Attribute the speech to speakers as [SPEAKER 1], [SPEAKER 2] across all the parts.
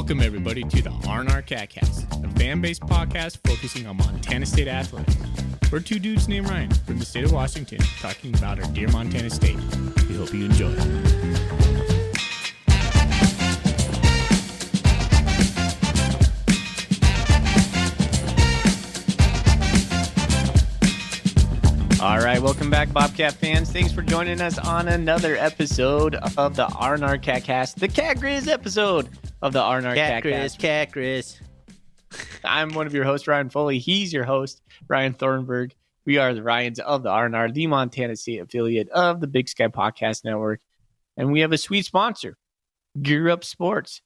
[SPEAKER 1] Welcome, everybody, to the R&R CatCast, a fan-based podcast focusing on Montana State athletics. We're two dudes named Ryan from the state of Washington talking about our dear Montana State. We hope you enjoy. All right, welcome back, Bobcat fans. Thanks for joining us on another episode of the R&R CatCast, the Cat Griz episode of the R&R CatCast.
[SPEAKER 2] Cat Griz.
[SPEAKER 1] I'm one of your hosts, Ryan Foley. He's your host, Ryan Thornburg. We are the Ryans of the R&R, the Montana State affiliate of the Big Sky Podcast Network. And we have a sweet sponsor, Gear Up Sports,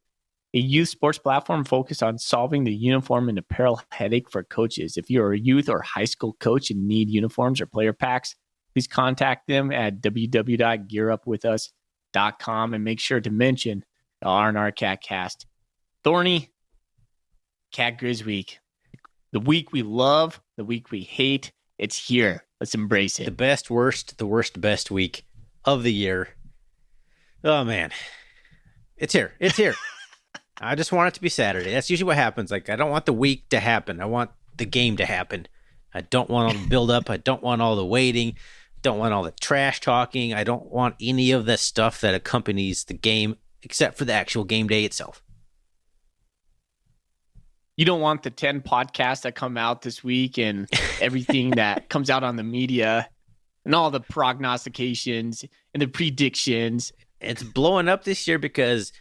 [SPEAKER 1] a youth sports platform focused on solving the uniform and apparel headache for coaches. If you're a youth or high school coach and need uniforms or player packs, please contact them at www.gearupwithus.com and make sure to mention the R&R CatCast. Thorny, Cat Griz Week. The week we love, the week we hate, it's here. Let's embrace it.
[SPEAKER 2] The best, worst, the worst, best week of the year. Oh, man. It's here. It's here. I just want it to be Saturday. That's usually what happens. Like, I don't want the week to happen. I want the game to happen. I don't want all the build-up. I don't want all the waiting. Don't want all the trash talking. I don't want any of the stuff that accompanies the game except for the actual game day itself.
[SPEAKER 1] You don't want the 10 podcasts that come out this week and everything that comes out on the media and all the prognostications and the predictions.
[SPEAKER 2] It's blowing up this year because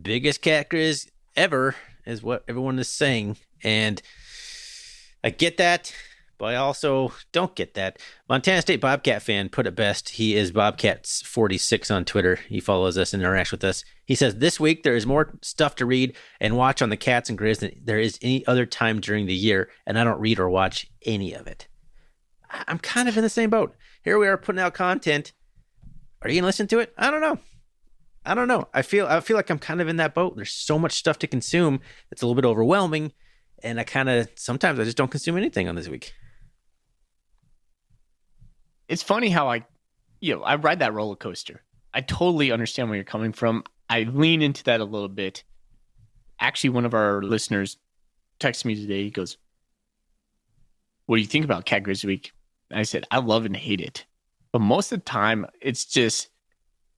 [SPEAKER 2] biggest Cat Griz ever is what everyone is saying. And I get that, but I also don't get that. Montana State Bobcat fan put it best. He is Bobcats46 on Twitter. He follows us and interacts with us. He says, this week there is more stuff to read and watch on the Cats and Griz than there is any other time during the year, and I don't read or watch any of it. I'm kind of in the same boat. Here we are putting out content. Are you going to listen to it? I don't know. I feel like I'm kind of in that boat. There's so much stuff to consume. It's a little bit overwhelming. And sometimes I just don't consume anything on this week.
[SPEAKER 1] It's funny how I ride that roller coaster. I totally understand where you're coming from. I lean into that a little bit. Actually, one of our listeners texted me today. He goes, what do you think about Cat Griz Week? And I said, I love and hate it. But most of the time, it's just,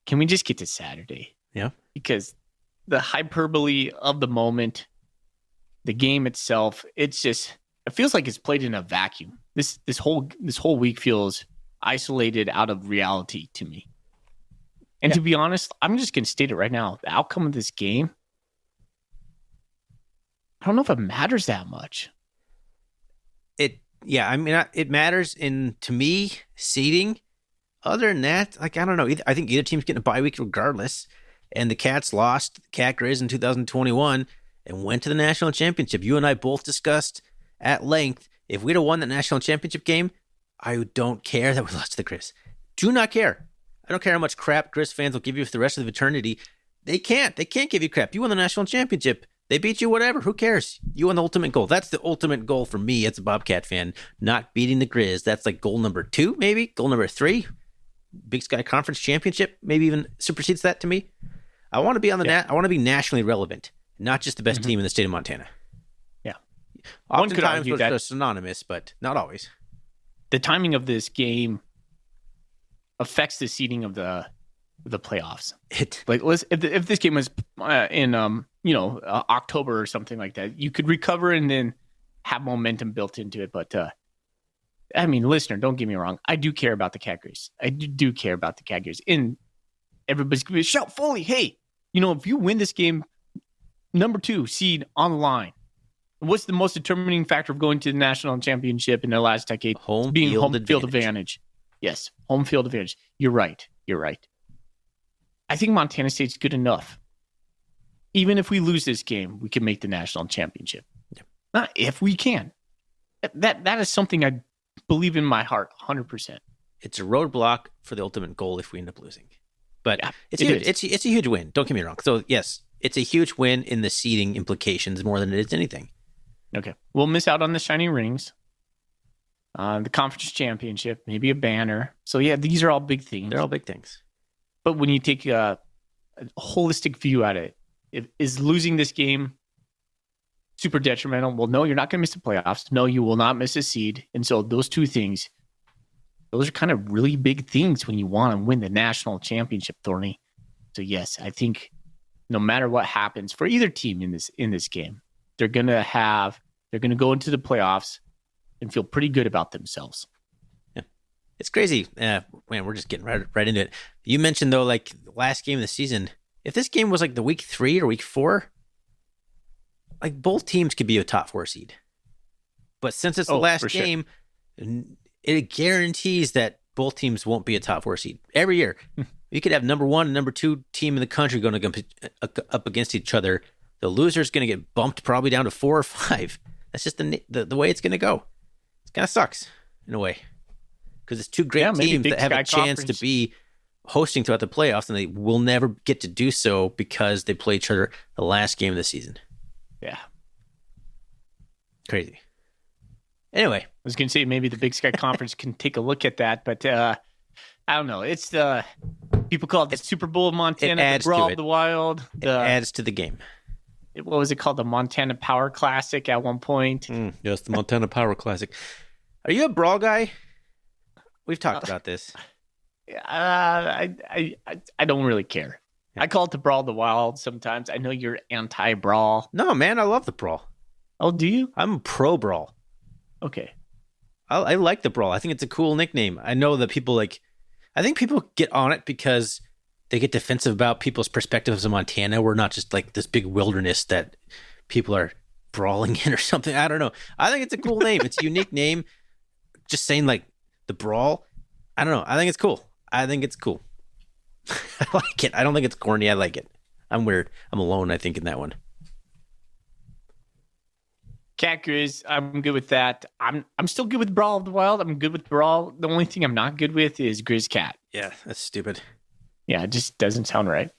[SPEAKER 1] can we just get to Saturday?
[SPEAKER 2] Yeah. Because
[SPEAKER 1] the hyperbole of the moment, the game itself, it feels like it's played in a vacuum. This whole week feels isolated out of reality to me. And to be honest, I'm just going to state it right now. The outcome of this game, I don't know if it matters that much.
[SPEAKER 2] It matters to me, seeding. Other than that, I don't know. I think either team's getting a bye week regardless. And the Cats lost Cat Griz in 2021 and went to the national championship. You and I both discussed at length, if we'd have won the national championship game, I don't care that we lost to the Griz. Do not care. I don't care how much crap Griz fans will give you for the rest of eternity. They can't give you crap. You won the national championship. They beat you, whatever. Who cares? You won the ultimate goal. That's the ultimate goal for me as a Bobcat fan, not beating the Griz. That's like goal number 2, maybe. Goal number 3. Big Sky Conference Championship, maybe even supersedes that to me. I want to be I want to be nationally relevant, not just the best team in the state of Montana.
[SPEAKER 1] Yeah.
[SPEAKER 2] Oftentimes they're synonymous, but not always.
[SPEAKER 1] The timing of this game affects the seeding of the playoffs. If this game was in October or something like that, you could recover and then have momentum built into it. But listener, don't get me wrong. I do care about the Cat Griz. I do care about the Cat Griz. And everybody's going to shout, Foley, hey, if you win this game, number 2 seed on the line. What's the most determining factor of going to the national championship in the last decade? Home field advantage. Yes, home field advantage. You're right. I think Montana State's good enough. Even if we lose this game, we can make the national championship. Yeah. Not if we can. That is something I believe in my heart 100%.
[SPEAKER 2] It's a roadblock for the ultimate goal if we end up losing. But it's huge. It's a huge win. Don't get me wrong. So, yes, it's a huge win in the seeding implications more than it is anything.
[SPEAKER 1] Okay. We'll miss out on the shiny rings, the conference championship, maybe a banner. So, yeah, these are all big things.
[SPEAKER 2] They're all big things.
[SPEAKER 1] But when you take a holistic view at it, is losing this game super detrimental. Well, no, you're not going to miss the playoffs. No, you will not miss a seed. And so those two things, those are kind of really big things when you want to win the national championship, Thorny. So yes, I think no matter what happens for either team in this game, they're going to go into the playoffs and feel pretty good about themselves.
[SPEAKER 2] Yeah. It's crazy. Man, we're just getting right into it. You mentioned though, like the last game of the season, if this game was like the week 3 or week 4, like both teams could be a top 4 seed. But since it's the last game, it guarantees that both teams won't be a top 4 seed every year. You could have number 1 and number 2 team in the country going to compete up against each other. The loser's going to get bumped probably down to 4 or 5. That's just the way it's going to go. It kind of sucks in a way because it's two great teams that have a chance to be hosting throughout the playoffs, and they will never get to do so because they play each other the last game of the season.
[SPEAKER 1] Yeah.
[SPEAKER 2] Crazy. Anyway.
[SPEAKER 1] I was going to say maybe the Big Sky Conference can take a look at that, but I don't know. It's the people call it the Super Bowl of Montana, the Brawl of the Wild.
[SPEAKER 2] It adds to the game.
[SPEAKER 1] What was it called? The Montana Power Classic at one point.
[SPEAKER 2] Yes, the Montana Power Classic. Are you a brawl guy? We've talked about this.
[SPEAKER 1] I don't really care. I call it the Brawl of the Wild sometimes. I know you're anti-brawl.
[SPEAKER 2] No, man, I love the brawl.
[SPEAKER 1] Oh, do you?
[SPEAKER 2] I'm pro-brawl.
[SPEAKER 1] Okay.
[SPEAKER 2] I like the brawl. I think it's a cool nickname. I know that people I think people get on it because they get defensive about people's perspectives of Montana. We're not just like this big wilderness that people are brawling in or something. I don't know. I think it's a cool name. It's a unique name. Just saying like the brawl. I don't know. I think it's cool. I like it. I don't think it's corny. I like it. I'm weird. I'm alone, I think, in that one.
[SPEAKER 1] Cat Griz, I'm good with that. I'm still good with Brawl of the Wild. I'm good with Brawl. The only thing I'm not good with is Griz Cat.
[SPEAKER 2] Yeah, that's stupid.
[SPEAKER 1] Yeah, it just doesn't sound right.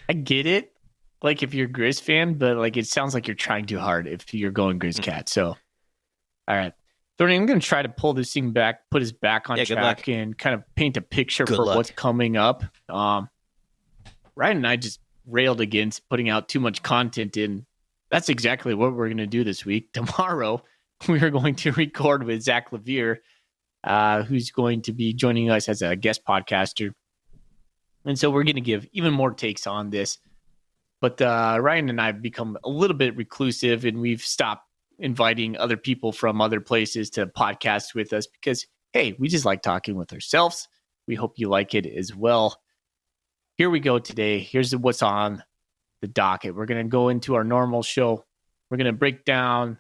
[SPEAKER 1] I get it. Like if you're a Griz fan, but like it sounds like you're trying too hard if you're going Griz Cat. So, all right. Thorny, I'm going to try to pull this thing back, put us back on track and kind of paint a picture for what's coming up. Ryan and I just railed against putting out too much content in. That's exactly what we're going to do this week. Tomorrow, we are going to record with Zach Levere, who's going to be joining us as a guest podcaster. And so we're going to give even more takes on this. But Ryan and I have become a little bit reclusive, and we've stopped inviting other people from other places to podcast with us because, hey, we just like talking with ourselves. We hope you like it as well. Here we go today. Here's what's on the docket. We're going to go into our normal show. We're going to break down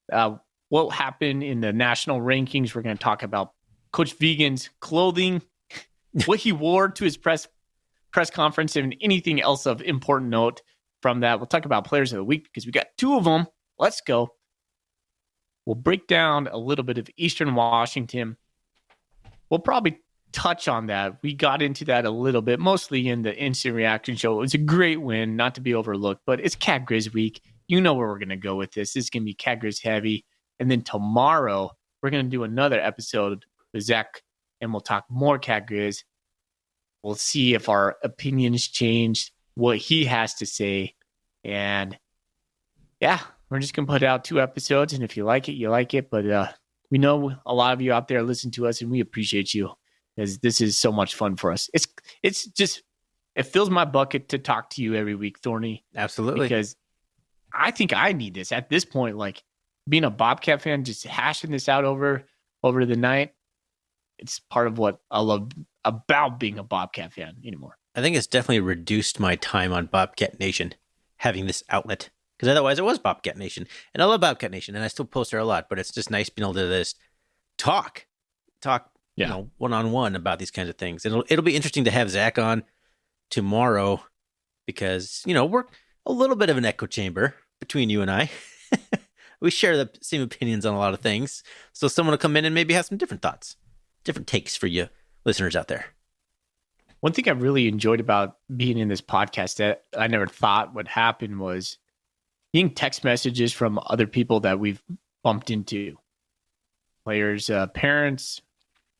[SPEAKER 1] what happened in the national rankings. We're going to talk about Coach Vigen's clothing, what he wore to his press conference, and anything else of important note from that. We'll talk about players of the week because we got 2 of them. Let's go. We'll break down a little bit of Eastern Washington. We'll probably touch on that. We got into that a little bit, mostly in the instant reaction show. It was a great win, not to be overlooked, but it's Cat Griz week. You know where we're going to go with this. This is going to be Cat Griz heavy. And then tomorrow, we're going to do another episode with Zach, and we'll talk more Cat Griz. We'll see if our opinions changed, what he has to say. And yeah, we're just going to put out 2 episodes. And if you like it, you like it. But we know a lot of you out there listen to us, and we appreciate you. Because this is so much fun for us. It's just, it fills my bucket to talk to you every week, Thorny.
[SPEAKER 2] Absolutely.
[SPEAKER 1] Because I think I need this at this point. Like being a Bobcat fan, just hashing this out over the night. It's part of what I love about being a Bobcat fan anymore.
[SPEAKER 2] I think it's definitely reduced my time on Bobcat Nation, having this outlet. Because otherwise it was Bobcat Nation. And I love Bobcat Nation, and I still post there a lot. But it's just nice being able to just talk. One-on-one about these kinds of things. It'll be interesting to have Zach on tomorrow because, we're a little bit of an echo chamber between you and I. We share the same opinions on a lot of things. So someone will come in and maybe have some different thoughts, different takes for you listeners out there.
[SPEAKER 1] One thing I really enjoyed about being in this podcast that I never thought would happen was getting text messages from other people that we've bumped into. Players, parents,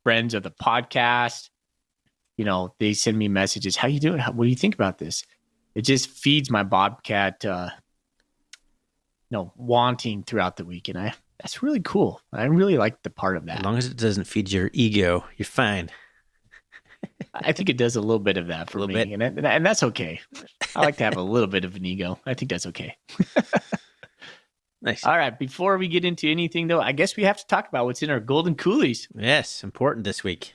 [SPEAKER 1] friends of the podcast. They send me messages. How you doing? What do you think about this? it just feeds my Bobcat, wanting throughout the week. And that's really cool. I really like the part of that.
[SPEAKER 2] As long as it doesn't feed your ego, you're fine.
[SPEAKER 1] I think it does a little bit of that for me. And that's okay. I like to have a little bit of an ego. I think that's okay.
[SPEAKER 2] Nice.
[SPEAKER 1] All right. Before we get into anything, though, I guess we have to talk about what's in our Golden Coolies.
[SPEAKER 2] Yes, important this week.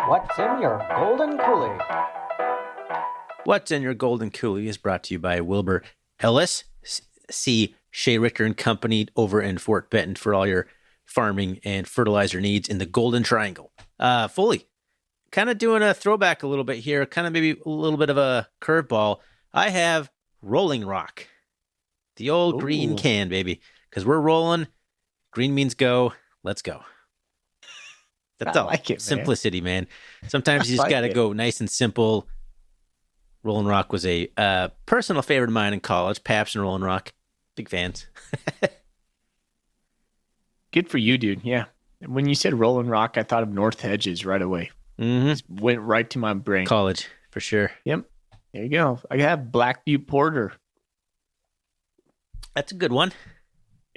[SPEAKER 3] What's in your Golden Coolie?
[SPEAKER 2] What's in your Golden Coolie is brought to you by Wilbur Ellis. See Shea Richter and Company over in Fort Benton for all your farming and fertilizer needs in the Golden Triangle. Fully. Kind of doing a throwback a little bit here, kind of maybe a little bit of a curveball. I have Rolling Rock. The old green can, baby. Because we're rolling. Green means go. Let's go. That's all.
[SPEAKER 1] Like it,
[SPEAKER 2] simplicity, man. Sometimes you just got to go nice and simple. Rolling Rock was a personal favorite of mine in college. Pabst and Rolling Rock. Big fans.
[SPEAKER 1] Good for you, dude. Yeah. When you said Rolling Rock, I thought of North Hedges right away. Just went right to my brain.
[SPEAKER 2] College, for sure.
[SPEAKER 1] Yep. There you go. I have Black Butte Porter.
[SPEAKER 2] That's a good one.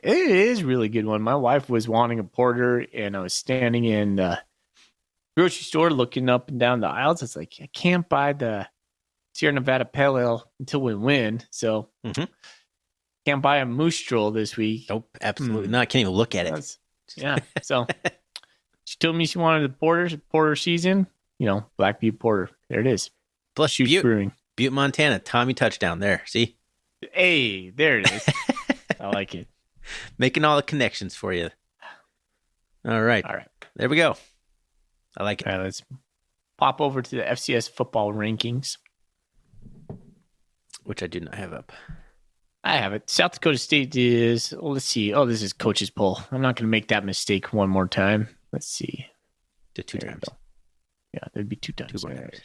[SPEAKER 1] It is a really good one. My wife was wanting a porter, and I was standing in the grocery store looking up and down the aisles. It's like, I can't buy the Sierra Nevada Pale Ale until we win. So can't buy a Moose Stroll this week.
[SPEAKER 2] Nope, absolutely not. Can't even look at it.
[SPEAKER 1] Yeah. So she told me she wanted the porter season. Black Butte Porter. There it is.
[SPEAKER 2] Plus
[SPEAKER 1] Brewing.
[SPEAKER 2] Butte, Montana. Tommy touchdown there. See?
[SPEAKER 1] Hey, there it is. I like it.
[SPEAKER 2] Making all the connections for you. All right. There we go. I like it.
[SPEAKER 1] All right, let's pop over to the FCS football rankings.
[SPEAKER 2] Which I do not have up.
[SPEAKER 1] I have it. South Dakota State is, let's see. Oh, this is coach's poll. I'm not going to make that mistake one more time. Let's see.
[SPEAKER 2] Two times.
[SPEAKER 1] Yeah, there'd be two times.
[SPEAKER 2] Two more times.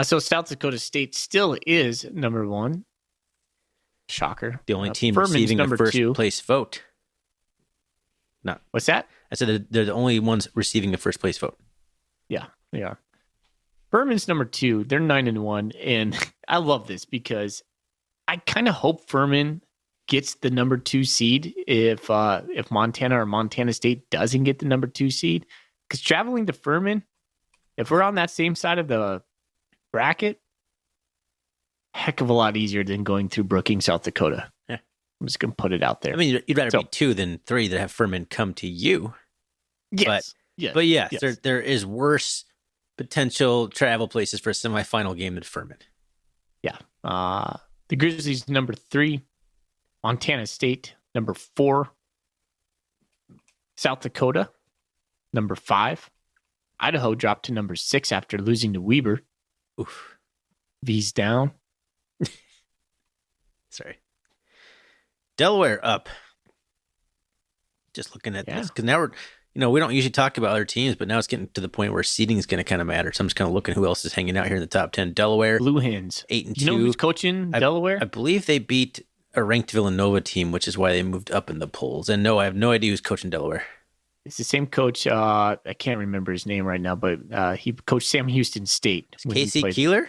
[SPEAKER 1] So South Dakota State still is number one. Shocker.
[SPEAKER 2] The only team
[SPEAKER 1] Furman's
[SPEAKER 2] receiving
[SPEAKER 1] number
[SPEAKER 2] a first
[SPEAKER 1] two.
[SPEAKER 2] place vote. No.
[SPEAKER 1] What's that?
[SPEAKER 2] I said they're the only ones receiving a first place vote.
[SPEAKER 1] Yeah. Furman's number two. They're 9-1. And I love this because I kind of hope Furman gets the number 2 seed if Montana or Montana State doesn't get the number 2 seed. Because traveling to Furman, if we're on that same side of the bracket, heck of a lot easier than going through Brookings, South Dakota.
[SPEAKER 2] Yeah.
[SPEAKER 1] I'm just going to put it out there.
[SPEAKER 2] I mean, you'd rather be 2 than 3 that have Furman come to you.
[SPEAKER 1] Yes.
[SPEAKER 2] But yes. There is worse potential travel places for a semifinal game than Furman.
[SPEAKER 1] Yeah. The Grizzlies, number 3. Montana State, number 4. South Dakota, number 5. Idaho dropped to number 6 after losing to Weber.
[SPEAKER 2] Oof.
[SPEAKER 1] V's down.
[SPEAKER 2] Sorry. Delaware up. Just looking at this. Because now we don't usually talk about other teams, but now it's getting to the point where seeding is going to kind of matter. So I'm just kind of looking who else is hanging out here in the top 10. Delaware.
[SPEAKER 1] Blue Hens.
[SPEAKER 2] 8-2.
[SPEAKER 1] You know who's coaching Delaware?
[SPEAKER 2] I believe they beat a ranked Villanova team, which is why they moved up in the polls. And no, I have no idea who's coaching Delaware.
[SPEAKER 1] It's the same coach. I can't remember his name right now, but he coached Sam Houston State.
[SPEAKER 2] Casey Keeler?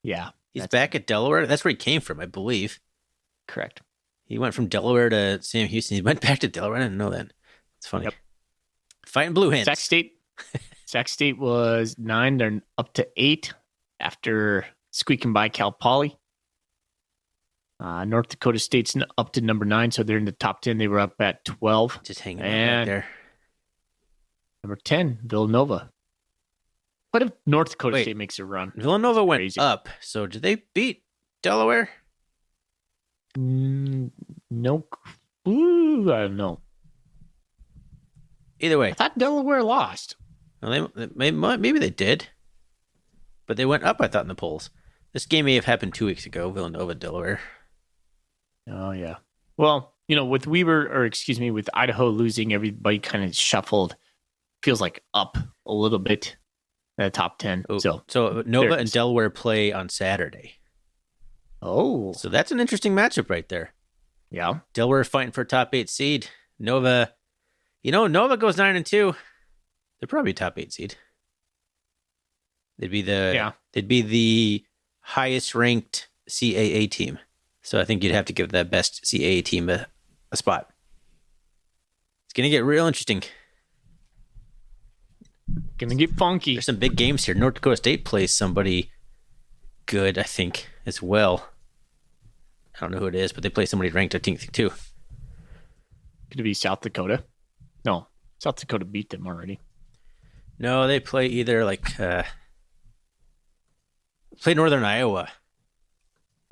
[SPEAKER 1] Yeah.
[SPEAKER 2] He's back at Delaware. That's where he came from, I believe.
[SPEAKER 1] Correct.
[SPEAKER 2] He went from Delaware to Sam Houston. He went back to Delaware. I didn't know that. It's funny. Yep. Fighting Blue Hens.
[SPEAKER 1] Sac State was 9. They're up to 8 after squeaking by Cal Poly. North Dakota State's up to number 9, so they're in the top 10. They were up at 12.
[SPEAKER 2] Just hanging out right there.
[SPEAKER 1] Number 10, Villanova. What if North Dakota State makes a run?
[SPEAKER 2] Villanova went up, so did they beat Delaware?
[SPEAKER 1] No. Ooh, I don't know.
[SPEAKER 2] Either way.
[SPEAKER 1] I thought Delaware lost.
[SPEAKER 2] Well, maybe they did. But they went up, I thought, in the polls. This game may have happened 2 weeks ago, Villanova, Delaware.
[SPEAKER 1] Oh, yeah. Well, with with Idaho losing, everybody kind of shuffled. Feels like up a little bit at the top 10.
[SPEAKER 2] Oh, so Nova and Delaware play on Saturday.
[SPEAKER 1] Oh.
[SPEAKER 2] So that's an interesting matchup right there.
[SPEAKER 1] Yeah.
[SPEAKER 2] Delaware fighting for a top 8 seed. Nova, Nova goes 9-2. They're probably a top 8 seed. They'd be the highest ranked CAA team. So I think you'd have to give that best CAA team a spot. It's going to get real interesting.
[SPEAKER 1] Gonna get funky.
[SPEAKER 2] There's some big games here. North Dakota State plays somebody good, I think, as well. I don't know who it is, but they play somebody ranked, I think, too.
[SPEAKER 1] Could it be South Dakota? No, South Dakota beat them already.
[SPEAKER 2] No, they play either play Northern Iowa.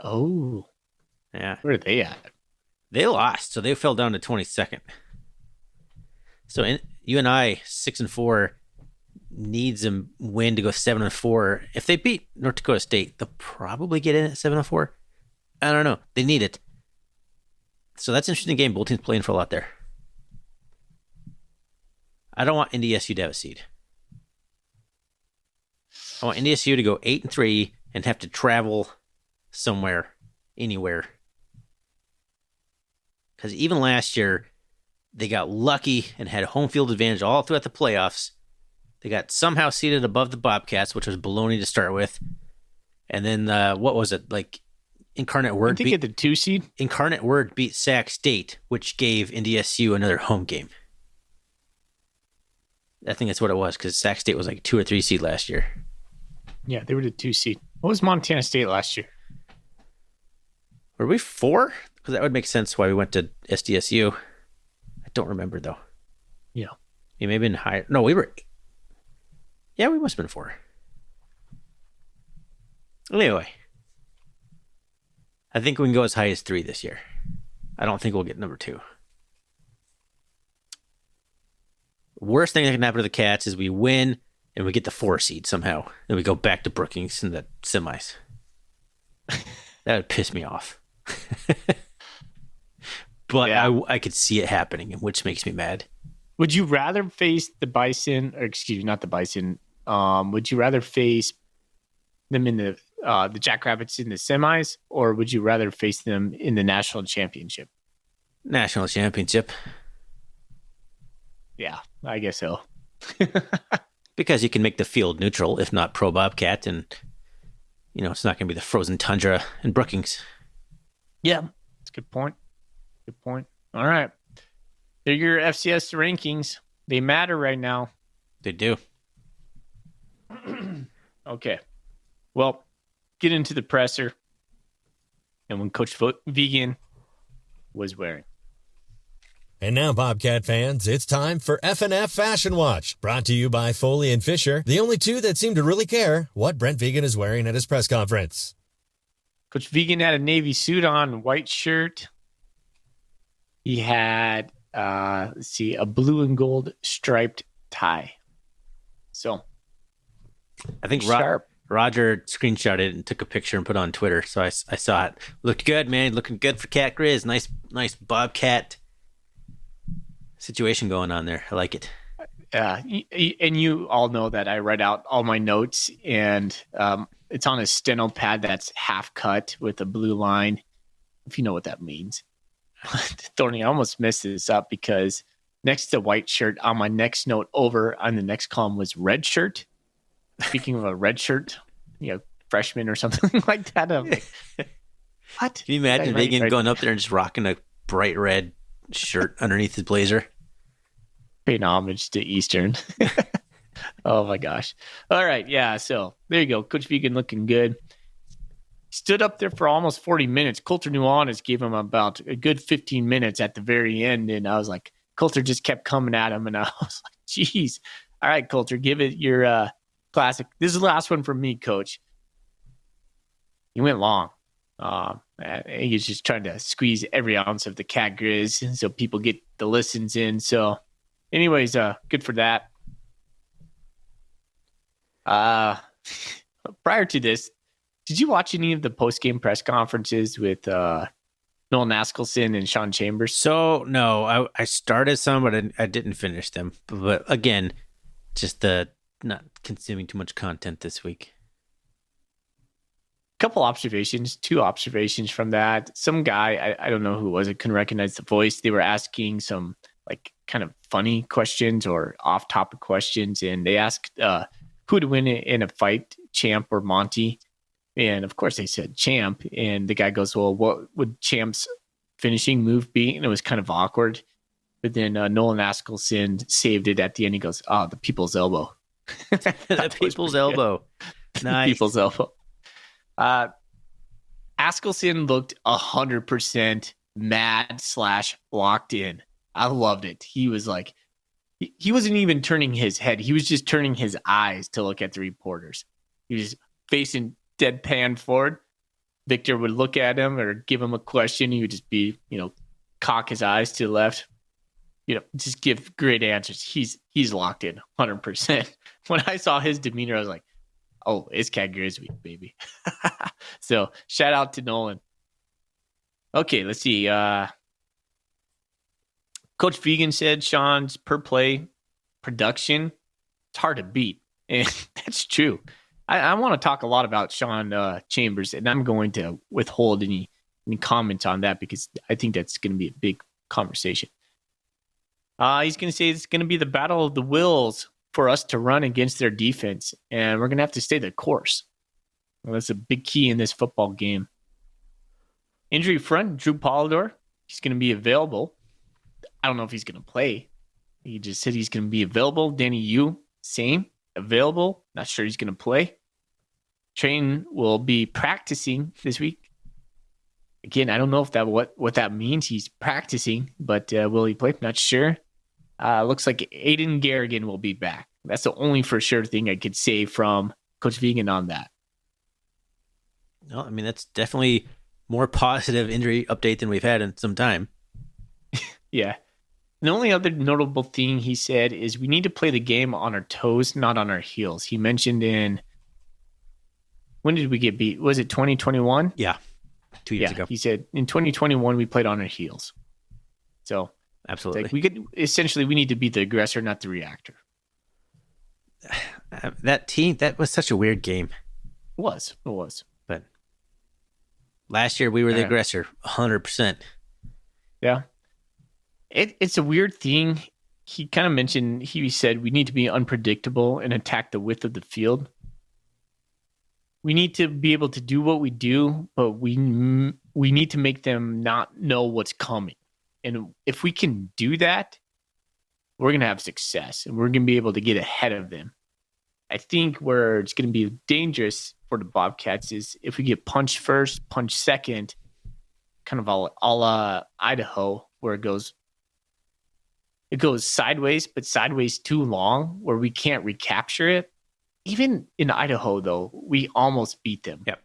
[SPEAKER 1] Oh.
[SPEAKER 2] Yeah.
[SPEAKER 1] Where are they at?
[SPEAKER 2] They lost, so they fell down to 22nd. So UNI 6-4 needs a win to go 7-4. If they beat North Dakota State, they'll probably get in at 7-4. I don't know. They need it. So that's an interesting game. Both teams playing for a lot there. I don't want NDSU to have a seed. I want NDSU to go 8-3 and have to travel somewhere, anywhere. Because even last year, they got lucky and had home field advantage all throughout the playoffs. They got somehow seated above the Bobcats, which was baloney to start with. And then, what was it? Incarnate Word
[SPEAKER 1] beat the 2 seed.
[SPEAKER 2] Incarnate Word beat Sac State, which gave NDSU another home game. I think that's what it was, because Sac State was 2 or 3 seed last year.
[SPEAKER 1] Yeah, they were the 2 seed. What was Montana State last year?
[SPEAKER 2] Were we 4? Because that would make sense why we went to SDSU. I don't remember, though.
[SPEAKER 1] Yeah.
[SPEAKER 2] You may have been higher. No, we were... Yeah, we must have been 4. Anyway. I think we can go as high as 3 this year. I don't think we'll get number 2. Worst thing that can happen to the Cats is we win and we get the 4 seed somehow. And we go back to Brookings in the semis. That would piss me off. But yeah. I could see it happening, which makes me mad.
[SPEAKER 1] Would you rather face the Bison, or excuse me, not the Bison? Would you rather face them in the Jackrabbits in the semis, or would you rather face them in the national championship?
[SPEAKER 2] National championship.
[SPEAKER 1] Yeah, I guess so.
[SPEAKER 2] Because you can make the field neutral, if not pro Bobcat, and it's not going to be the frozen tundra in Brookings.
[SPEAKER 1] Yeah, that's a good point. Good point. All right. They're your FCS rankings. They matter right now.
[SPEAKER 2] They do.
[SPEAKER 1] Okay. Well, get into the presser and when Coach Vegan was wearing.
[SPEAKER 4] And now, Bobcat fans, it's time for F&F Fashion Watch, brought to you by Foley and Fisher, the only two that seem to really care what Brent Vegan is wearing at his press conference.
[SPEAKER 1] Coach Vegan had a navy suit on, white shirt. He had, a blue and gold striped tie. So,
[SPEAKER 2] I think Roger screenshotted it and took a picture and put it on Twitter. So I saw it. Looked good, man. Looking good for Cat Griz. Nice Bobcat situation going on there. I like it.
[SPEAKER 1] And you all know that I write out all my notes, and it's on a steno pad that's half cut with a blue line, if you know what that means. Thorny, I almost messed this up because next to white shirt on my next note over on the next column was red shirt. Speaking of a red shirt, freshman or something like that. I'm like, what?
[SPEAKER 2] Can you imagine Vegan going up there and just rocking a bright red shirt underneath his blazer?
[SPEAKER 1] Paying homage to Eastern. Oh my gosh. All right. Yeah. So there you go. Coach Vegan looking good. Stood up there for almost 40 minutes. Coulter Nuanez gave him about a good 15 minutes at the very end. And I was like, Coulter just kept coming at him. And I was like, geez. All right, Coulter, give it your classic. This is the last one from me, Coach. He went long. He's just trying to squeeze every ounce of the Cat Griz so people get the listens in. So anyways, good for that. Prior to this, did you watch any of the post-game press conferences with Noel Naskelson and Sean Chambers?
[SPEAKER 2] So, no, I started some, but I didn't finish them. But again, just not consuming too much content this week.
[SPEAKER 1] Two observations from that. Some guy, I don't know who it was, I couldn't recognize the voice. They were asking some kind of funny questions or off-topic questions, and they asked who would win in a fight Champ or Monty? And of course they said Champ. And the guy goes, well, what would Champ's finishing move be? And it was kind of awkward. But then Nolan Askelson saved it at the end. He goes, the people's elbow.
[SPEAKER 2] The people's elbow. Nice.
[SPEAKER 1] The people's elbow. Askelson looked 100% mad / locked in. I loved it. He was like, he wasn't even turning his head. He was just turning his eyes to look at the reporters. He was facing deadpan forward. Victor would look at him or give him a question. He would just be, cock his eyes to the left. Just give great answers. He's locked in 100%. When I saw his demeanor, I was like, oh, it's Cat Griz week, baby. So shout out to Nolan. Okay, let's see. Coach Vegan said Sean's per play production, it's hard to beat. And that's true. I want to talk a lot about Sean Chambers, and I'm going to withhold any comments on that because I think that's going to be a big conversation. He's going to say it's going to be the battle of the wills for us to run against their defense, and we're going to have to stay the course. Well, that's a big key in this football game. Injury front, Drew Polidor, he's going to be available. I don't know if he's going to play. He just said he's going to be available. Danny Yu, same, available. Not sure he's going to play. Train will be practicing this week. Again, I don't know if that what that means. He's practicing, but will he play? Not sure. Looks like Aiden Garrigan will be back. That's the only for sure thing I could say from Coach Vegan on that.
[SPEAKER 2] No, I mean, that's definitely more positive injury update than we've had in some time.
[SPEAKER 1] Yeah. The only other notable thing he said is we need to play the game on our toes, not on our heels. He mentioned when did we get beat? Was it 2021?
[SPEAKER 2] Yeah. 2 years ago.
[SPEAKER 1] He said in 2021 we played on our heels. So
[SPEAKER 2] absolutely,
[SPEAKER 1] like we need to be the aggressor, not the reactor.
[SPEAKER 2] That was such a weird game.
[SPEAKER 1] It was.
[SPEAKER 2] But last year we were the aggressor, 100%.
[SPEAKER 1] Yeah, it's a weird thing. He kind of mentioned. He said we need to be unpredictable and attack the width of the field. We need to be able to do what we do, but we need to make them not know what's coming. And if we can do that, we're going to have success and we're going to be able to get ahead of them. I think where it's going to be dangerous for the Bobcats is if we get punched first, punched second, kind of a la Idaho, where it goes sideways, but sideways too long where we can't recapture it. Even in Idaho, though, we almost beat them.
[SPEAKER 2] Yep.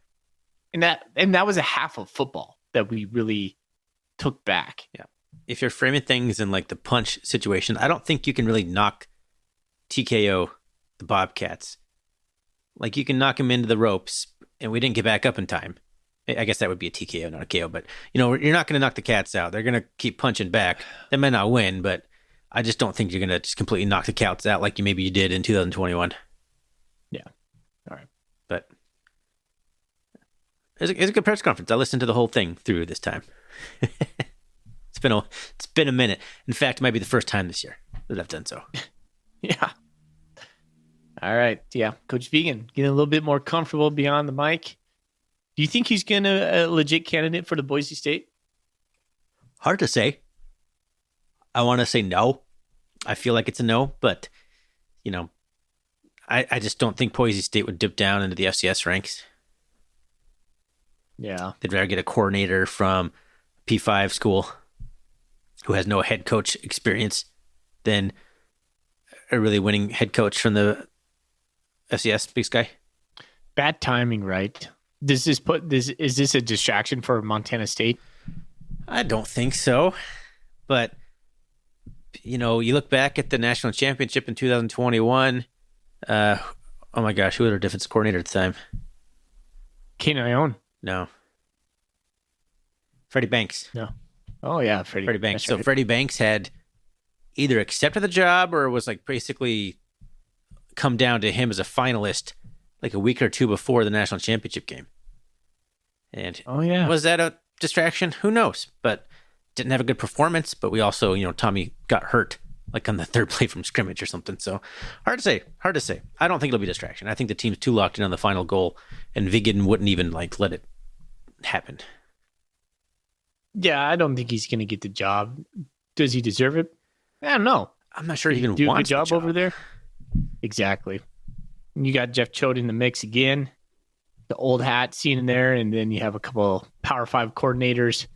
[SPEAKER 1] And that was a half of football that we really took back.
[SPEAKER 2] Yeah. If you're framing things in like the punch situation, I don't think you can really knock TKO the Bobcats. Like you can knock them into the ropes, and we didn't get back up in time. I guess that would be a TKO, not a KO. But you're not going to knock the Cats out. They're going to keep punching back. They may not win, but I just don't think you're going to just completely knock the Cats out like you did in 2021.
[SPEAKER 1] Yeah. All right.
[SPEAKER 2] But it's a good press conference. I listened to the whole thing through this time. It's been a minute. In fact, it might be the first time this year that I've done so.
[SPEAKER 1] Yeah. All right. Yeah. Coach Vegan getting a little bit more comfortable beyond the mic. Do you think he's going to a legit candidate for the Boise State?
[SPEAKER 2] Hard to say. I want to say no. I feel like it's a no, but I just don't think Boise State would dip down into the FCS ranks.
[SPEAKER 1] Yeah.
[SPEAKER 2] They'd rather get a coordinator from P5 school who has no head coach experience than a really winning head coach from the FCS Big Sky.
[SPEAKER 1] Bad timing, right? Is this a distraction for Montana State?
[SPEAKER 2] I don't think so. But, you look back at the national championship in 2021. Oh my gosh, who was our defensive coordinator at the time?
[SPEAKER 1] Kane Ione.
[SPEAKER 2] No. Freddie Banks.
[SPEAKER 1] No. Oh yeah, Freddie
[SPEAKER 2] Banks.
[SPEAKER 1] That's
[SPEAKER 2] so
[SPEAKER 1] right.
[SPEAKER 2] Freddie Banks had either accepted the job or was like basically come down to him as a finalist like a week or two before the national championship game. And was that a distraction? Who knows? But didn't have a good performance. But we also, Tommy got hurt like on the third play from scrimmage or something. So hard to say. I don't think it'll be a distraction. I think the team's too locked in on the final goal, and Vigen wouldn't even like let it happen.
[SPEAKER 1] Yeah, I don't think he's going to get the job. Does he deserve it? I don't know.
[SPEAKER 2] I'm not sure he even
[SPEAKER 1] do
[SPEAKER 2] wants
[SPEAKER 1] a good job
[SPEAKER 2] the job
[SPEAKER 1] over there. Exactly. You got Jeff Choate in the mix again, the old hat seen in there, and then you have a couple Power 5 coordinators,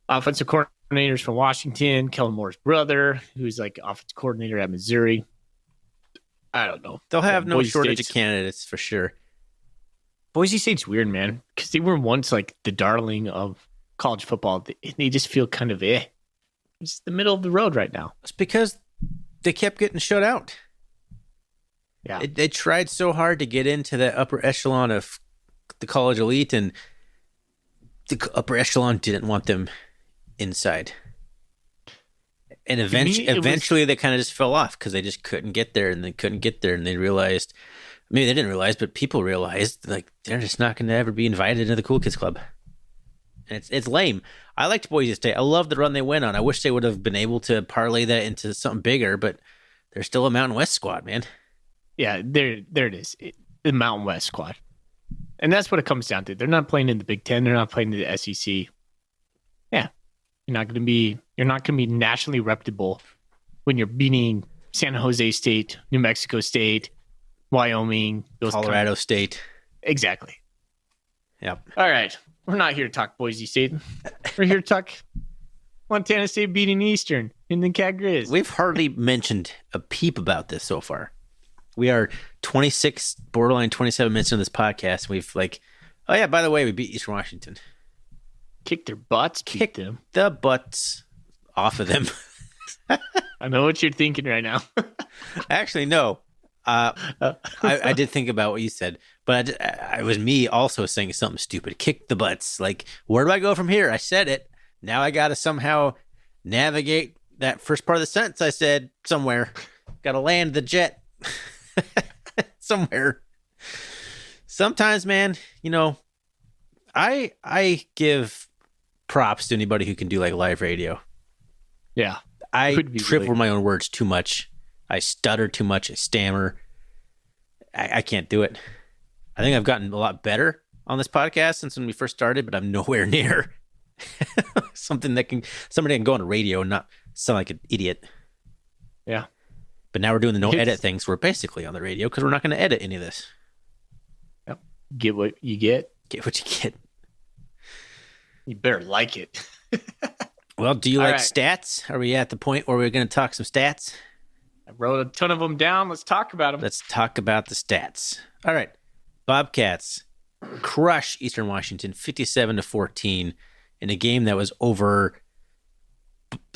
[SPEAKER 1] offensive coordinators from Washington, Kellen Moore's brother, who's like offensive coordinator at Missouri. I don't know.
[SPEAKER 2] They'll have no
[SPEAKER 1] Boise
[SPEAKER 2] shortage
[SPEAKER 1] State's,
[SPEAKER 2] of candidates for sure.
[SPEAKER 1] Boise State's weird, man, because they were once like the darling of college football. They just feel kind of It's the middle of the road right now.
[SPEAKER 2] It's because they kept getting shut out.
[SPEAKER 1] Yeah.
[SPEAKER 2] They tried so hard to get into the upper echelon of the college elite, and the upper echelon didn't want them inside. And eventually they kind of just fell off because they just couldn't get there, and they realized, maybe they didn't realize, but people realized, like, they're just not going to ever be invited into the Cool Kids Club. And it's lame. I liked Boise State. I love the run they went on. I wish they would have been able to parlay that into something bigger, but they're still a Mountain West squad, man.
[SPEAKER 1] Yeah, there it is. The Mountain West squad. And that's what it comes down to. They're not playing in the Big Ten. They're not playing in the SEC. Yeah. You're not going to be nationally reputable when you're beating San Jose State, New Mexico State, Wyoming,
[SPEAKER 2] Colorado State.
[SPEAKER 1] Exactly.
[SPEAKER 2] Yep.
[SPEAKER 1] All right. We're not here to talk Boise State. We're here to talk Montana State beating Eastern in the Cat Griz.
[SPEAKER 2] We've hardly mentioned a peep about this so far. We are 26, borderline 27 minutes into this podcast. We've oh yeah, by the way, we beat Eastern Washington.
[SPEAKER 1] Kicked their butts,
[SPEAKER 2] kicked them. The butts off of them.
[SPEAKER 1] I know what you're thinking right now.
[SPEAKER 2] Actually, no. I did think about what you said, but it was me also saying something stupid. Kick the butts. Like, where do I go from here? I said it. Now I got to somehow navigate that first part of the sentence I said somewhere. Got to land the jet somewhere. Sometimes, man, I give props to anybody who can do like live radio.
[SPEAKER 1] Yeah.
[SPEAKER 2] I trip over my own words too much. I stutter too much. I stammer. I can't do it. I think I've gotten a lot better on this podcast since when we first started, but I'm nowhere near somebody can go on the radio and not sound like an idiot.
[SPEAKER 1] Yeah.
[SPEAKER 2] But now we're doing the no edit things. We're basically on the radio because we're not going to edit any of this.
[SPEAKER 1] Yep. Get what you get.
[SPEAKER 2] Get what you get.
[SPEAKER 1] You better like it.
[SPEAKER 2] Well, do you like stats? Are we at the point where we're going to talk some stats?
[SPEAKER 1] I wrote a ton of them down. Let's talk about them.
[SPEAKER 2] Let's talk about the stats. All right. Bobcats crush Eastern Washington 57-14 in a game that was over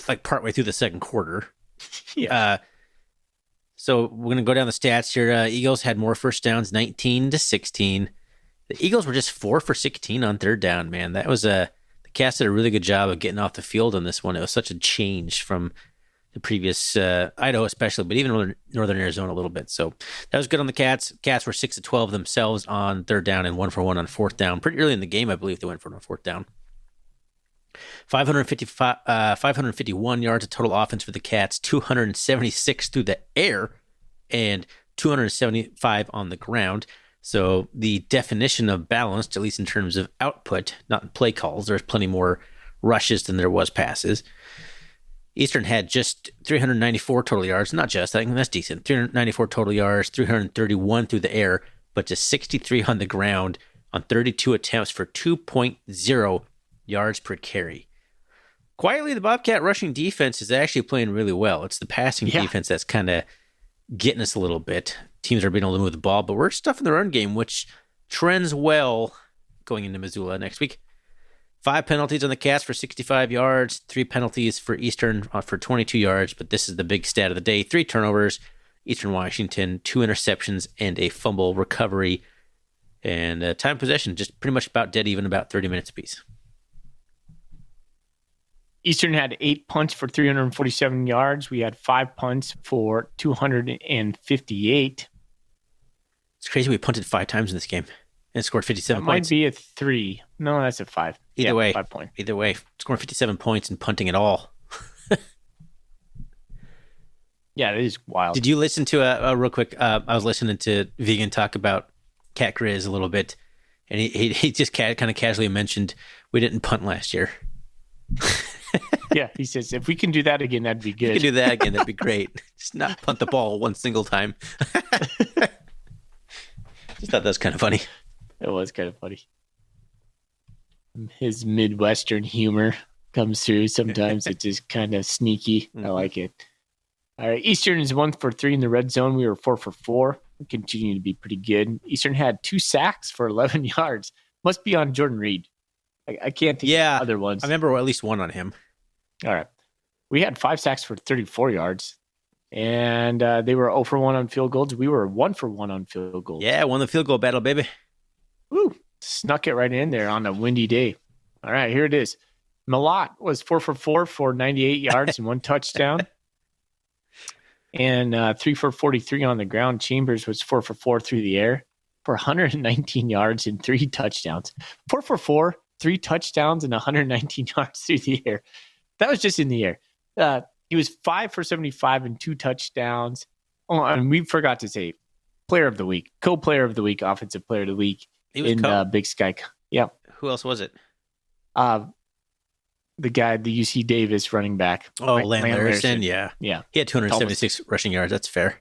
[SPEAKER 2] like partway through the second quarter.
[SPEAKER 1] Yeah.
[SPEAKER 2] So we're going to go down the stats here. Eagles had more first downs, 19-16. The Eagles were just 4 for 16 on third down, man. That was the Cats did a really good job of getting off the field on this one. It was such a change from the previous Idaho especially, but even Northern Arizona a little bit. So that was good on the Cats. Cats were 6-12 themselves on third down and 1 for 1 on fourth down. Pretty early in the game, I believe they went for it on fourth down. 551 yards of total offense for the Cats, 276 through the air, and 275 on the ground. So the definition of balanced, at least in terms of output, not in play calls, there's plenty more rushes than there was passes. Eastern had just 394 total yards, not just, I think that's decent, 394 total yards, 331 through the air, but just 63 on the ground on 32 attempts for 2.0 yards per carry. Quietly, the Bobcat rushing defense is actually playing really well. It's the passing defense that's kind of getting us a little bit. Teams are being able to move the ball, but we're stuffing the run game, which trends well going into Missoula next week. 5 penalties on the Cats for 65 yards, 3 penalties for Eastern for 22 yards, but this is the big stat of the day. 3 turnovers, Eastern Washington, 2 interceptions, and a fumble recovery. And time possession, just pretty much about dead even, about 30 minutes apiece.
[SPEAKER 1] Eastern had 8 punts for 347 yards. We had 5 punts for 258.
[SPEAKER 2] It's crazy we punted 5 times in this game and scored 57 points.
[SPEAKER 1] Might be a 3. No, that's a 5.
[SPEAKER 2] Either way,
[SPEAKER 1] 5 point.
[SPEAKER 2] Either way, scoring 57 points and punting at all.
[SPEAKER 1] Yeah, it is wild.
[SPEAKER 2] Did you listen to real quick? I was listening to Vegan talk about Cat Griz a little bit, and he just kind of casually mentioned we didn't punt last year.
[SPEAKER 1] Yeah, he says if we can do that again, that'd be good.
[SPEAKER 2] If we can do that again, that'd be great. Just not punt the ball one single time. Just thought that was kind of funny.
[SPEAKER 1] It was kind of funny. His Midwestern humor comes through sometimes. It's just kind of sneaky. I like it. All right, Eastern is 1 for 3 in the red zone. We were 4 for 4. We continue to be pretty good. Eastern had 2 sacks for 11 yards. Must be on Jordan Reed. I can't think of other ones.
[SPEAKER 2] I remember at least one on him.
[SPEAKER 1] All right. We had 5 sacks for 34 yards. And they were 0 for 1 on field goals. We were 1 for 1 on field goals.
[SPEAKER 2] Yeah, won the field goal battle, baby.
[SPEAKER 1] Woo! Snuck it right in there on a windy day. All right, here it is. Malott was 4 for 4 for 98 yards and 1 touchdown. And 3 for 43 on the ground. Chambers was 4 for 4 through the air for 119 yards and 3 touchdowns. 4 for 4, 3 touchdowns, and 119 yards through the air. That was just in the air. He was 5 for 75 and 2 touchdowns. Oh, and we forgot to say player of the week, co-player of the week, offensive player of the week in Big Sky. Yeah.
[SPEAKER 2] Who else was it?
[SPEAKER 1] The guy, the UC Davis running back.
[SPEAKER 2] Oh, Larson. Yeah. He had 276 rushing yards. That's fair.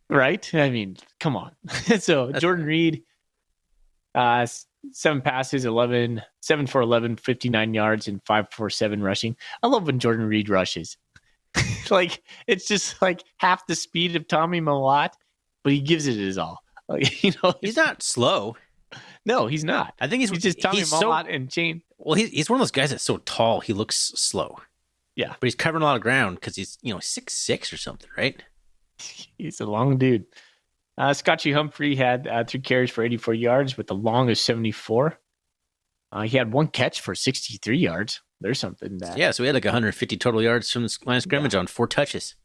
[SPEAKER 1] Right? I mean, come on. So Jordan Reed, 7 passes, 7 for 11, 59 yards, and 5 for 7 rushing. I love when Jordan Reed rushes. Like, it's just like half the speed of Tommy Malott, but he gives it his all. Like,
[SPEAKER 2] he's not slow.
[SPEAKER 1] No, he's not.
[SPEAKER 2] I think he's
[SPEAKER 1] just Tommy Malott and Chain.
[SPEAKER 2] Well, he's one of those guys that's so tall, he looks slow.
[SPEAKER 1] Yeah.
[SPEAKER 2] But he's covering a lot of ground because he's, 6'6" or something, right?
[SPEAKER 1] He's a long dude. Scotchy Humphrey had 3 carries for 84 yards with the longest 74. He had 1 catch for 63 yards. There's something that.
[SPEAKER 2] Yeah, so we had like 150 total yards from the line of scrimmage on 4 touches.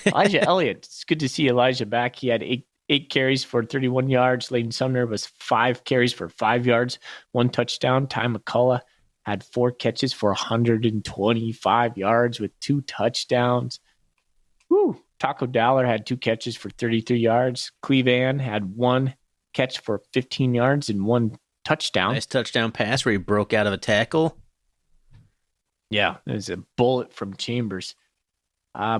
[SPEAKER 1] Elijah Elliott. It's good to see Elijah back. He had 8 carries for 31 yards. Layton Sumner was 5 carries for 5 yards, 1 touchdown. Ty McCullough had 4 catches for 125 yards with 2 touchdowns. Woo! Taco Dowler had 2 catches for 33 yards. Cleveland had 1 catch for 15 yards and 1 touchdown.
[SPEAKER 2] Nice touchdown pass where he broke out of a tackle.
[SPEAKER 1] Yeah, it was a bullet from Chambers.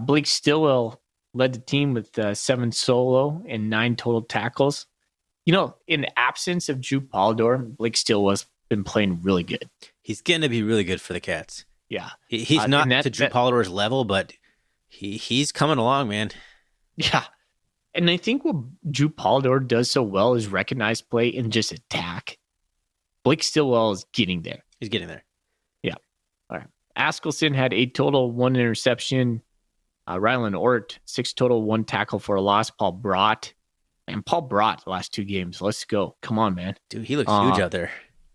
[SPEAKER 1] Blake Stillwell led the team with 7 solo and 9 total tackles. In the absence of Drew Polidor, Blake Stillwell's been playing really good.
[SPEAKER 2] He's going to be really good for the Cats.
[SPEAKER 1] Yeah.
[SPEAKER 2] He's not to Drew Polidor's level, but he's coming along, man.
[SPEAKER 1] Yeah. And I think what Drew Polidor does so well is recognize play and just attack. Blake Stillwell is getting there.
[SPEAKER 2] He's getting there.
[SPEAKER 1] Yeah. All right. Askelson had 8 total, 1 interception. Rylan Ort, 6 total, 1 tackle for a loss. Paul Brott. And Paul Brott, the last 2 games. Let's go. Come on, man.
[SPEAKER 2] Dude, he looks huge out there.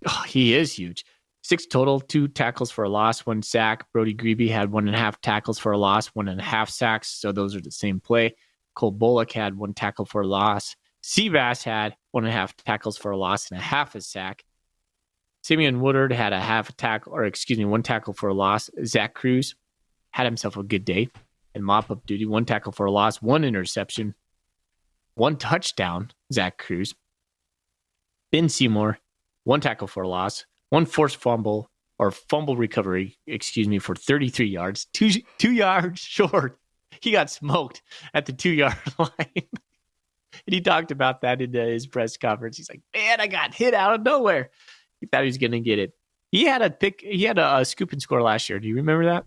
[SPEAKER 1] Oh, he is huge. 6 total, 2 tackles for a loss, 1 sack. Brody Grebe had 1.5 tackles for a loss, 1.5 sacks. So those are the same play. Cole Bullock had 1 tackle for a loss. Seabass had 1.5 tackles for a loss and a half a sack. Simeon Woodard had 1 tackle for a loss. Zach Cruz had himself a good day in mop-up duty. 1 tackle for a loss, 1 interception, 1 touchdown, Zach Cruz. Ben Seymour, 1 tackle for a loss, 1 forced fumble recovery, for 33 yards, 2 yards short. He got smoked at the 2-yard line. And he talked about that in his press conference. He's like, man, I got hit out of nowhere. He thought he was going to get it. He had a scoop and score last year. Do you remember that?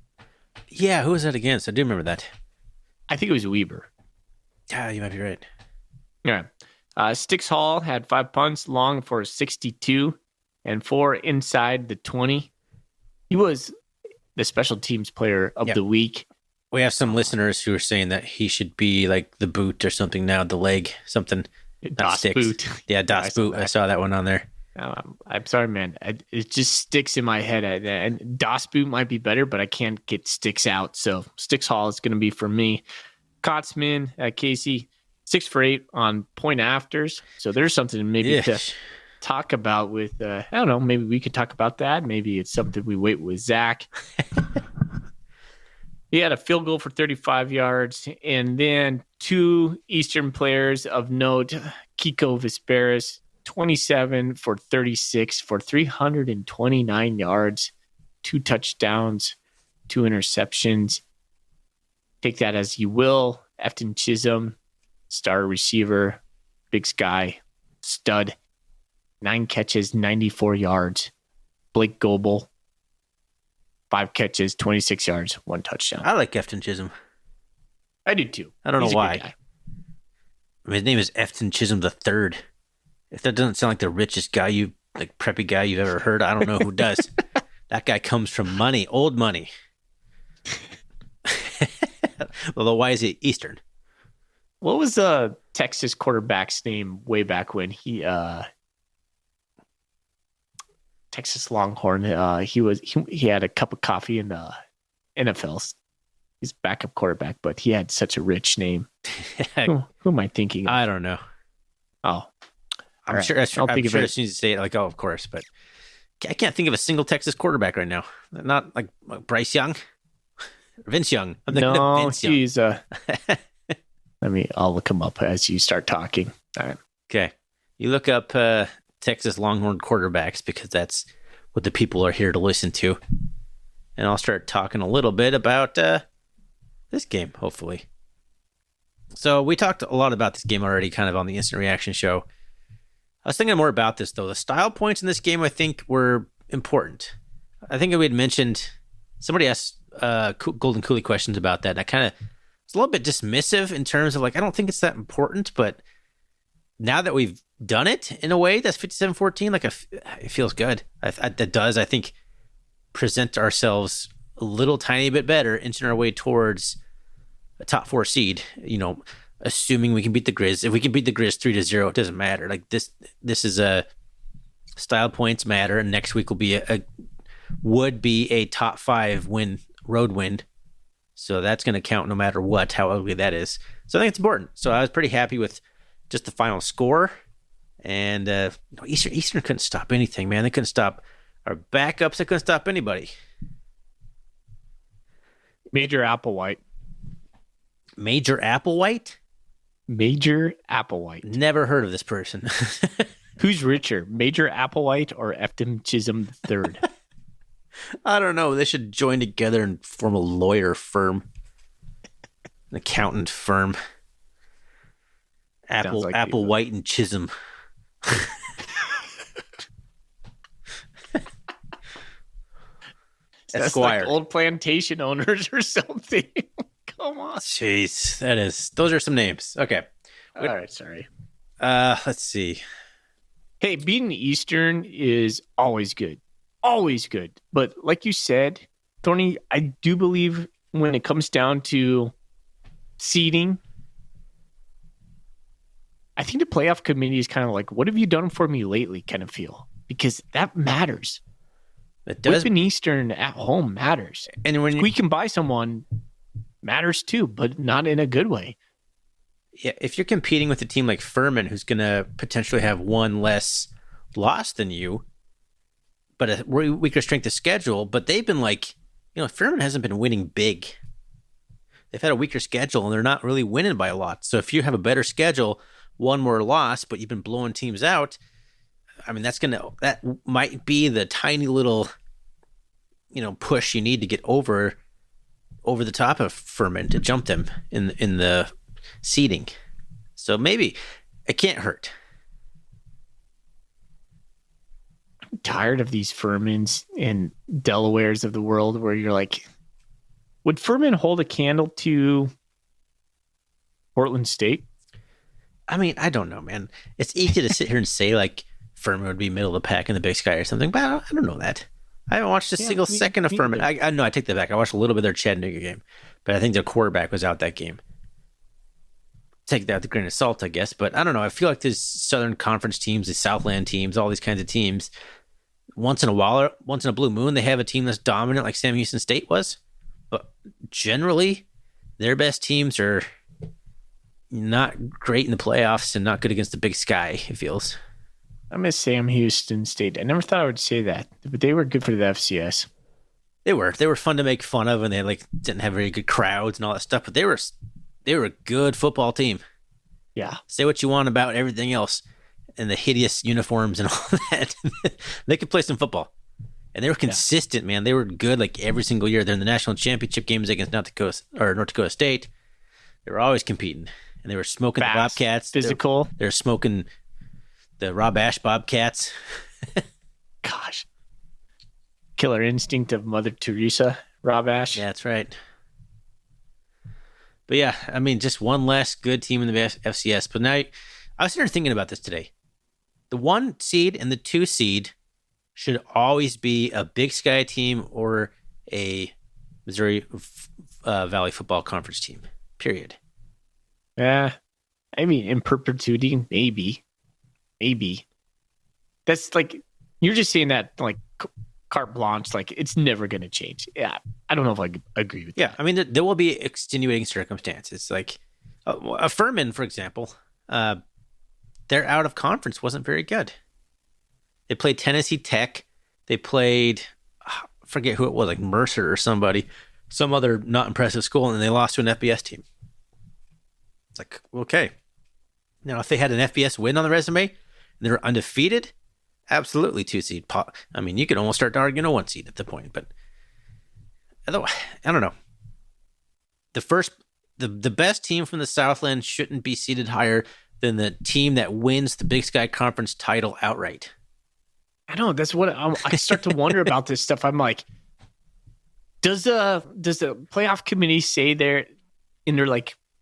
[SPEAKER 2] Yeah, who was that against? I do remember that.
[SPEAKER 1] I think it was Weber.
[SPEAKER 2] Yeah, you might be right.
[SPEAKER 1] Yeah. Sticks Hall had 5 punts, long for 62, and 4 inside the 20. He was the special teams player of the week.
[SPEAKER 2] We have some listeners who are saying that he should be like the boot or something now, the leg, something.
[SPEAKER 1] Das Boot.
[SPEAKER 2] Yeah, Das Boot. I saw that one on there.
[SPEAKER 1] I'm sorry, man. It just sticks in my head. And Das Boot might be better, but I can't get Sticks out. So Sticks Hall is going to be for me. Kotzman, Casey, 6 for 8 on point afters. So there's something maybe to talk about with, I don't know, maybe we could talk about that. Maybe it's something we wait with Zach. He had a field goal for 35 yards. And then 2 Eastern players of note, Kiko Vesperis, 27 for 36 for 329 yards, 2 touchdowns, 2 interceptions. Take that as you will. Efton Chisholm, star receiver, big sky, stud, 9 catches, 94 yards. Blake Goebel, 5 catches, 26 yards, 1 touchdown.
[SPEAKER 2] I like Efton Chisholm.
[SPEAKER 1] I do too.
[SPEAKER 2] I don't know why. I mean, his name is Efton Chisholm III. If that doesn't sound like the richest guy preppy guy you've ever heard, I don't know who does. That guy comes from money, old money. Although, why is he Eastern?
[SPEAKER 1] What was Texas quarterback's name way back when he Texas Longhorn? He had a cup of coffee in the NFL. He's backup quarterback, but he had such a rich name. Who am I thinking of?
[SPEAKER 2] I don't know.
[SPEAKER 1] Oh,
[SPEAKER 2] I'm sure. I'm sure as soon as you say it, like, oh, of course. But I can't think of a single Texas quarterback right now. Not like Bryce Young, Vince Young. I'm thinking of Vince Young.
[SPEAKER 1] He's I'll look him up as you start talking. All right.
[SPEAKER 2] Okay. You look up Texas Longhorn quarterbacks because that's what the people are here to listen to. And I'll start talking a little bit about this game, hopefully. So we talked a lot about this game already kind of on the Instant Reaction show. I was thinking more about this, though. The style points in this game, I think, were important. I think we had mentioned, somebody asked Golden Coolie questions about that, and I kind of was a little bit dismissive in terms of, like, I don't think it's that important, but now that we've done it in a way that's 57-14, like, it feels good. That does, I think, present ourselves a little tiny bit better, inching our way towards a top 4 seed, assuming we can beat the Griz. If we can beat the Griz 3-0, it doesn't matter. Like this is a style points matter, and next week will be would be a top 5 road win. So that's going to count no matter what, how ugly that is. So I think it's important. So I was pretty happy with just the final score. And Eastern couldn't stop anything, man. They couldn't stop our backups. They couldn't stop anybody.
[SPEAKER 1] Major Applewhite.
[SPEAKER 2] Major Applewhite?
[SPEAKER 1] Major Applewhite.
[SPEAKER 2] Never heard of this person.
[SPEAKER 1] Who's richer, Major Applewhite or Efton Chisholm III?
[SPEAKER 2] I don't know. They should join together and form a lawyer firm, an accountant firm. Applewhite and Chisholm.
[SPEAKER 1] That's
[SPEAKER 2] Esquire.
[SPEAKER 1] like old plantation owners or something. Come on.
[SPEAKER 2] Jeez, those are some names. Okay.
[SPEAKER 1] All right, sorry.
[SPEAKER 2] Let's see.
[SPEAKER 1] Hey, beating Eastern is always good. Always good. But like you said, Thorny, I do believe when it comes down to seeding, I think the playoff committee is kind of like, what have you done for me lately kind of feel? Because that matters.
[SPEAKER 2] It does.
[SPEAKER 1] Whipping Eastern at home matters.
[SPEAKER 2] And when
[SPEAKER 1] we can buy someone matters too, but not in a good way.
[SPEAKER 2] Yeah, if you're competing with a team like Furman, who's going to potentially have one less loss than you, but a weaker strength of schedule, but they've been like, Furman hasn't been winning big. They've had a weaker schedule, and they're not really winning by a lot. So if you have a better schedule, one more loss, but you've been blowing teams out, I mean, that might be the tiny little, push you need to get over the top of Furman to jump them in the seeding. So maybe it can't hurt.
[SPEAKER 1] I'm tired of these Furmans and Delawares of the world where you're like, would Furman hold a candle to Portland State?
[SPEAKER 2] I mean, I don't know, man. It's easy to sit here and say like Furman would be middle of the pack in the Big Sky or something, but I don't know that. I haven't watched a single second of Furman. I take that back. I watched a little bit of their Chattanooga game, but I think their quarterback was out that game. Take that with a grain of salt, I guess. But I don't know. I feel like these Southern Conference teams, the Southland teams, all these kinds of teams, once in a blue moon, they have a team that's dominant like Sam Houston State was. But generally, their best teams are not great in the playoffs and not good against the Big Sky, it feels.
[SPEAKER 1] I miss Sam Houston State. I never thought I would say that, but they were good for the FCS.
[SPEAKER 2] They were fun to make fun of, and they didn't have very good crowds and all that stuff. But they were a good football team.
[SPEAKER 1] Yeah.
[SPEAKER 2] Say what you want about everything else and the hideous uniforms and all that. They could play some football. And they were consistent, man. They were good every single year. They're in the national championship games against North Dakota State. They were always competing. And they were smoking
[SPEAKER 1] Fast,
[SPEAKER 2] the Bobcats.
[SPEAKER 1] Physical.
[SPEAKER 2] They were smoking the Rob Ash Bobcats.
[SPEAKER 1] Gosh. Killer instinct of Mother Teresa, Rob Ash.
[SPEAKER 2] Yeah, that's right. But yeah, I mean, just one less good team in the FCS. But now, I was sitting there thinking about this today. The 1 seed and the 2 seed should always be a Big Sky team or a Missouri Valley Football Conference team, period.
[SPEAKER 1] Yeah. I mean, in perpetuity, maybe. That's you're just saying that carte blanche, it's never going to change. Yeah. I don't know if I agree with that.
[SPEAKER 2] Yeah. I mean, there will be extenuating circumstances. A Furman, for example, their out of conference wasn't very good. They played Tennessee Tech. They played, I forget who it was, Mercer or somebody, some other not impressive school, and they lost to an FBS team. It's okay. Now, if they had an FBS win on the resume and they were undefeated, absolutely 2 seed. I mean, you could almost start arguing a 1 seed at the point, but I don't know. The best team from the Southland shouldn't be seated higher than the team that wins the Big Sky Conference title outright.
[SPEAKER 1] I know. That's what I start to wonder about this stuff. I'm like, does the playoff committee say they're in their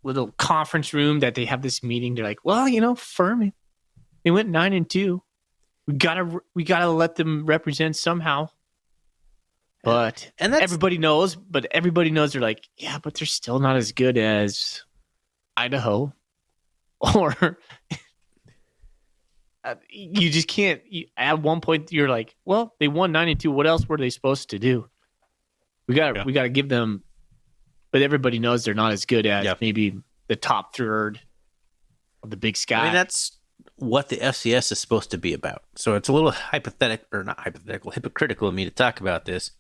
[SPEAKER 1] little conference room that they have this meeting? They're like, well, Furman, they went 9-2. We gotta let them represent somehow. But everybody knows. They're like, yeah, but they're still not as good as Idaho, or you just can't. At one point, you're like, well, they won 9-2. What else were they supposed to do? We gotta give them. But everybody knows they're not as good as maybe the top third of the Big Sky.
[SPEAKER 2] I mean, that's what the FCS is supposed to be about. So it's a little hypocritical of me to talk about this,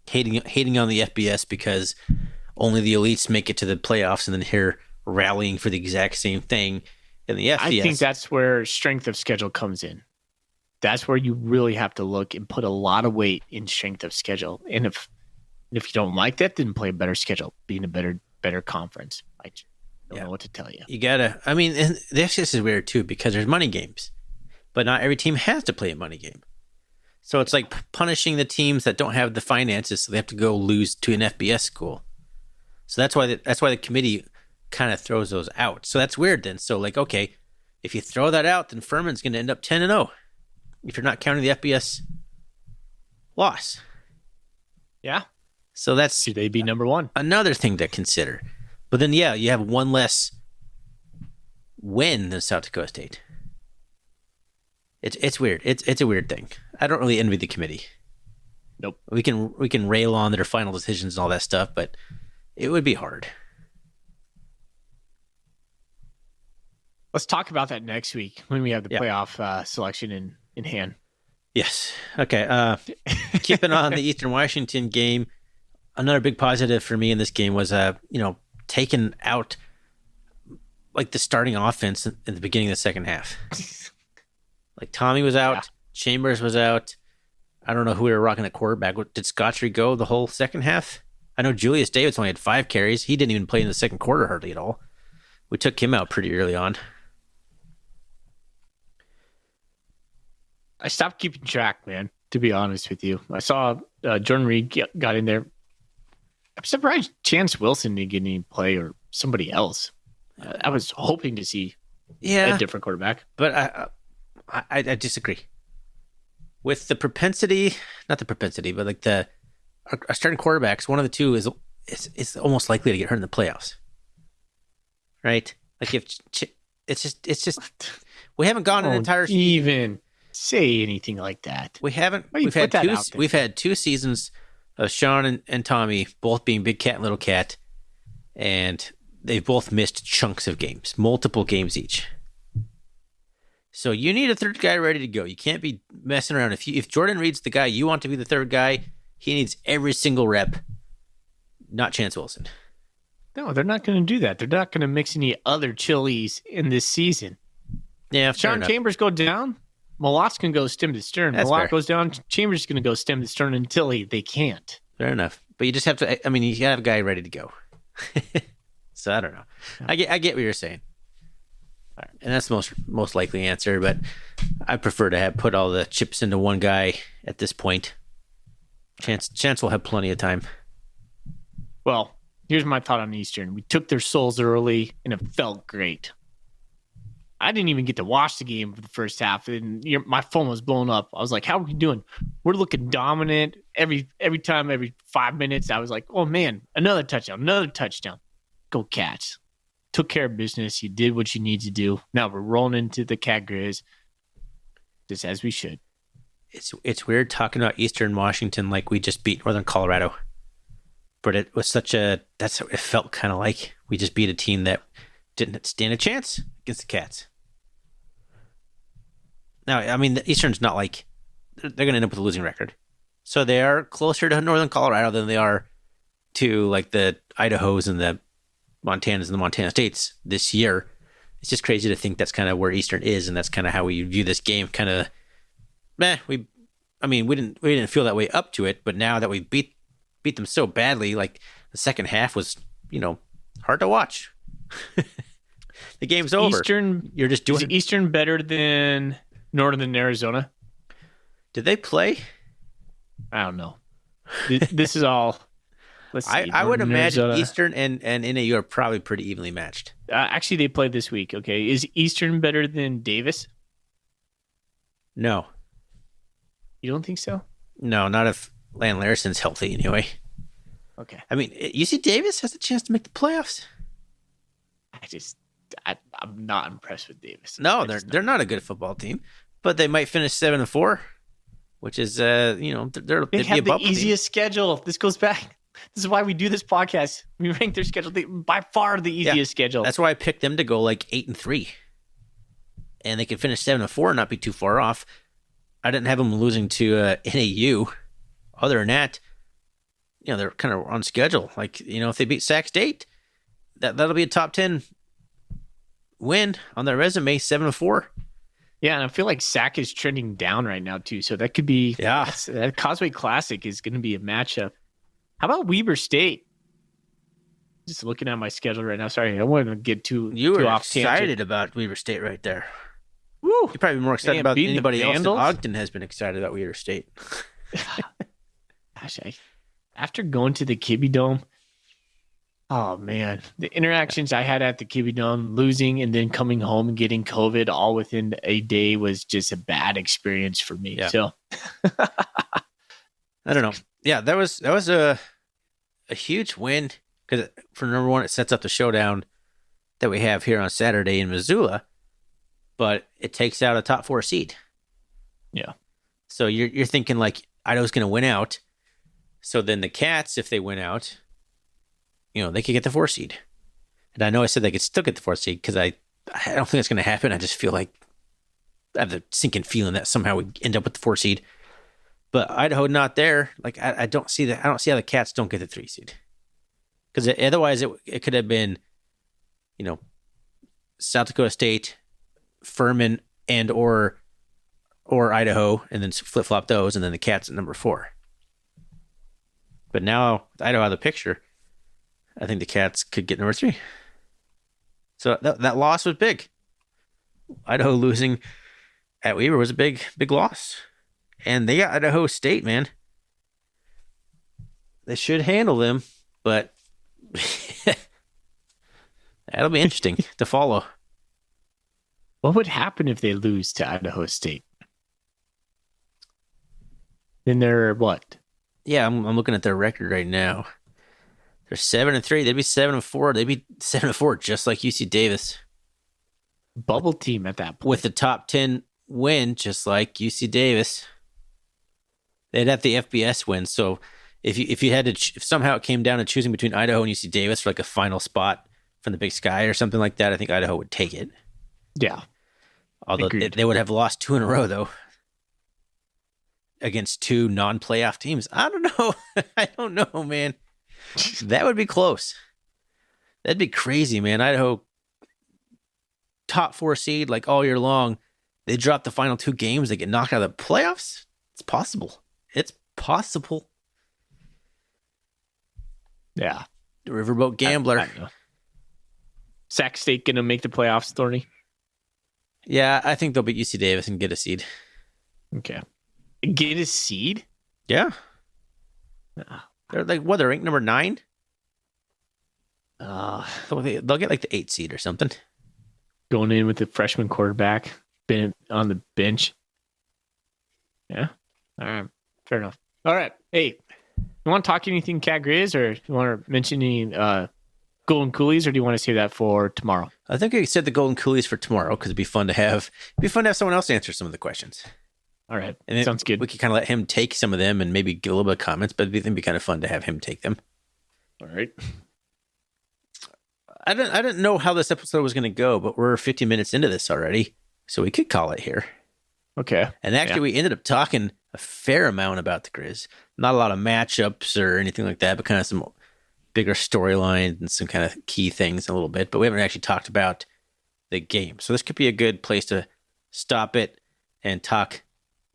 [SPEAKER 2] hating on the FBS because only the elites make it to the playoffs, and then here rallying for the exact same thing in the FCS.
[SPEAKER 1] I think that's where strength of schedule comes in. That's where you really have to look and put a lot of weight in strength of schedule. And if you don't like that, then play a better schedule, be in a better conference. I don't know what to tell you.
[SPEAKER 2] You gotta. I mean, and the FCS is weird too because there's money games, but not every team has to play a money game. So it's like punishing the teams that don't have the finances, so they have to go lose to an FBS school. So that's why the committee kind of throws those out. So that's weird then. So okay, if you throw that out, then Furman's going to end up 10-0 if you're not counting the FBS loss.
[SPEAKER 1] Yeah.
[SPEAKER 2] So that's
[SPEAKER 1] should they be number 1?
[SPEAKER 2] Another thing to consider. But then you have 1 less win than South Dakota State. It's weird. It's a weird thing. I don't really envy the committee.
[SPEAKER 1] Nope.
[SPEAKER 2] We can rail on their final decisions and all that stuff, but it would be hard.
[SPEAKER 1] Let's talk about that next week when we have the playoff selection in hand.
[SPEAKER 2] Yes. Okay. Keeping on the Eastern Washington game, another big positive for me in this game was taking out the starting offense in the beginning of the second half. Tommy was out, Chambers was out. I don't know who we were rocking at quarterback. Did Scotchery go the whole second half? I know Julius Davis only had 5 carries. He didn't even play in the second quarter hardly at all. We took him out pretty early on.
[SPEAKER 1] I stopped keeping track, man, to be honest with you. I saw Jordan Reed got in there. I'm surprised Chance Wilson didn't get any play or somebody else. I was hoping to see a different quarterback.
[SPEAKER 2] But I disagree. With the propensity, not the propensity, but our starting quarterbacks, one of the two is almost likely to get hurt in the playoffs. Right? If it's just we haven't gone an entire season.
[SPEAKER 1] Even say anything like that.
[SPEAKER 2] We haven't. We've had 2 seasons of Sean and Tommy both being Big Cat and Little Cat, and they've both missed chunks of games, multiple games each. So you need a third guy ready to go. You can't be messing around. If Jordan Reed's the guy you want to be the third guy, He needs every single rep, not Chance Wilson.
[SPEAKER 1] No, they're not going to do that. They're not going to mix any other chilies in this season.
[SPEAKER 2] Yeah,
[SPEAKER 1] if Sean Chambers go down, Malott can go stem to stern. Malott goes down, Chambers is going to go stem to stern until they can't.
[SPEAKER 2] Fair enough. But you just have to, I mean, you got to have a guy ready to go. So I don't know. I get what you're saying. Right. And that's the most likely answer, but I prefer to have put all the chips into one guy at this point. Chance will have plenty of time.
[SPEAKER 1] Well, here's my thought on Eastern. We took their souls early, and it felt great. I didn't even get to watch the game for the first half, and my phone was blown up. I was like, how are we doing? We're looking dominant. Every time, every 5 minutes, I was like, oh, man, another touchdown. Go Cats. Took care of business. You did what you need to do. Now we're rolling into the Cat Griz, just as we should.
[SPEAKER 2] It's weird talking about Eastern Washington like we just beat Northern Colorado. But it was that's what it felt kind of like. We just beat a team that didn't stand a chance against the Cats. Now, I mean, the Eastern's not like they're going to end up with a losing record. So they are closer to Northern Colorado than they are to like the Idahos and the Montanas and the Montana States this year. It's just crazy to think that's kind of where Eastern is, and that's kind of how we view this game. Kind of, we didn't feel that way up to it, but now that we beat them so badly, like the second half was, hard to watch. The game's over. You're just doing.
[SPEAKER 1] Is Eastern better than Northern Arizona?
[SPEAKER 2] Did they play?
[SPEAKER 1] I don't know. This is all. Let's see.
[SPEAKER 2] I would imagine Arizona. Eastern and NAU are probably pretty evenly matched.
[SPEAKER 1] Actually, they played this week. Okay, is Eastern better than Davis?
[SPEAKER 2] No.
[SPEAKER 1] You don't think so?
[SPEAKER 2] No, not if Lan Larson's healthy anyway.
[SPEAKER 1] Okay.
[SPEAKER 2] I mean, UC Davis has a chance to make the playoffs.
[SPEAKER 1] I'm not impressed with Davis.
[SPEAKER 2] No, they're not a good football team, but they might finish 7-4, which is they
[SPEAKER 1] have the easiest schedule. This goes back. This is why we do this podcast. We rank their schedule by far the easiest schedule.
[SPEAKER 2] That's why I picked them to go like 8-3, and they could finish 7-4 and not be too far off. I didn't have them losing to NAU. Other than that, they're kind of on schedule. Like, if they beat Sac State, that'll be a top 10 win on their resume, 7-4.
[SPEAKER 1] Yeah, and I feel like Sac is trending down right now too. So that could be that Causeway Classic is going to be a matchup. How about Weber State? Just looking at my schedule right now. Sorry, I wanted to get too off
[SPEAKER 2] excited
[SPEAKER 1] tangent.
[SPEAKER 2] About Weber State right there.
[SPEAKER 1] Woo!
[SPEAKER 2] You're probably more excited about anybody else than Ogden has been excited about Weber State.
[SPEAKER 1] Gosh, after going to the Kibbe Dome, oh man, the interactions I had at the Kibbe Dome, losing and then coming home and getting COVID all within a day was just a bad experience for me. Yeah. So
[SPEAKER 2] I don't know. Yeah, that was a huge win because for number one, it sets up the showdown that we have here on Saturday in Missoula, but it takes out a top 4 seed.
[SPEAKER 1] Yeah.
[SPEAKER 2] So you're thinking like Idaho's going to win out. So then the Cats, if they win out, they could get the 4 seed. And I know I said they could still get the 4 seed because I don't think that's going to happen. I just feel like I have the sinking feeling that somehow we end up with the 4 seed. But Idaho not there. Like I don't see that. I don't see how the Cats don't get the 3 seed. Because otherwise it could have been, South Dakota State, Furman, and or Idaho, and then flip flop those, and then the Cats at number 4. But now Idaho out of the picture, I think the Cats could get number 3. So that loss was big. Idaho losing at Weber was a big loss. And they got Idaho State, man. They should handle them, but that'll be interesting to follow.
[SPEAKER 1] What would happen if they lose to Idaho State? Then they're what?
[SPEAKER 2] Yeah, I'm looking at their record right now. They're 7-3. They'd be 7-4. They'd be 7-4, just like UC Davis.
[SPEAKER 1] Bubble team at that point.
[SPEAKER 2] With the top 10 win, just like UC Davis. They'd have the FBS win. So if you had to, if somehow it came down to choosing between Idaho and UC Davis for like a final spot from the Big Sky or something like that, I think Idaho would take it.
[SPEAKER 1] Yeah.
[SPEAKER 2] Although they would have lost 2 in a row, though. against two non-playoff teams. I don't know. I don't know, man. That would be close. That'd be crazy, man. Idaho, top 4 seed, like all year long. They drop the final 2 games. They get knocked out of the playoffs. It's possible. It's possible.
[SPEAKER 1] Yeah.
[SPEAKER 2] The Riverboat Gambler.
[SPEAKER 1] I know. Sac State going to make the playoffs, Thorny?
[SPEAKER 2] Yeah, I think they'll beat UC Davis and get a seed.
[SPEAKER 1] Okay. Get a seed?
[SPEAKER 2] Yeah. They're like, what, they're ranked number 9? They'll get like the 8 seed or something.
[SPEAKER 1] Going in with the freshman quarterback, been on the bench. Yeah. All right. Fair enough. All right. Hey, you want to talk anything Cat Griz, or you want to mention any Golden Coolies, or do you want to save that for tomorrow?
[SPEAKER 2] I think I said the Golden Coolies for tomorrow because it'd be fun to have someone else answer some of the questions.
[SPEAKER 1] All right.
[SPEAKER 2] And
[SPEAKER 1] sounds good.
[SPEAKER 2] We could kind of let him take some of them and maybe get a little bit of comments, but it'd be kind of fun to have him take them.
[SPEAKER 1] All right.
[SPEAKER 2] I didn't know how this episode was going to go, but we're 50 minutes into this already, so we could call it here.
[SPEAKER 1] Okay.
[SPEAKER 2] And actually, we ended up talking a fair amount about the Griz. Not a lot of matchups or anything like that, but kind of some bigger storylines and some kind of key things a little bit. But we haven't actually talked about the game. So this could be a good place to stop it and talk.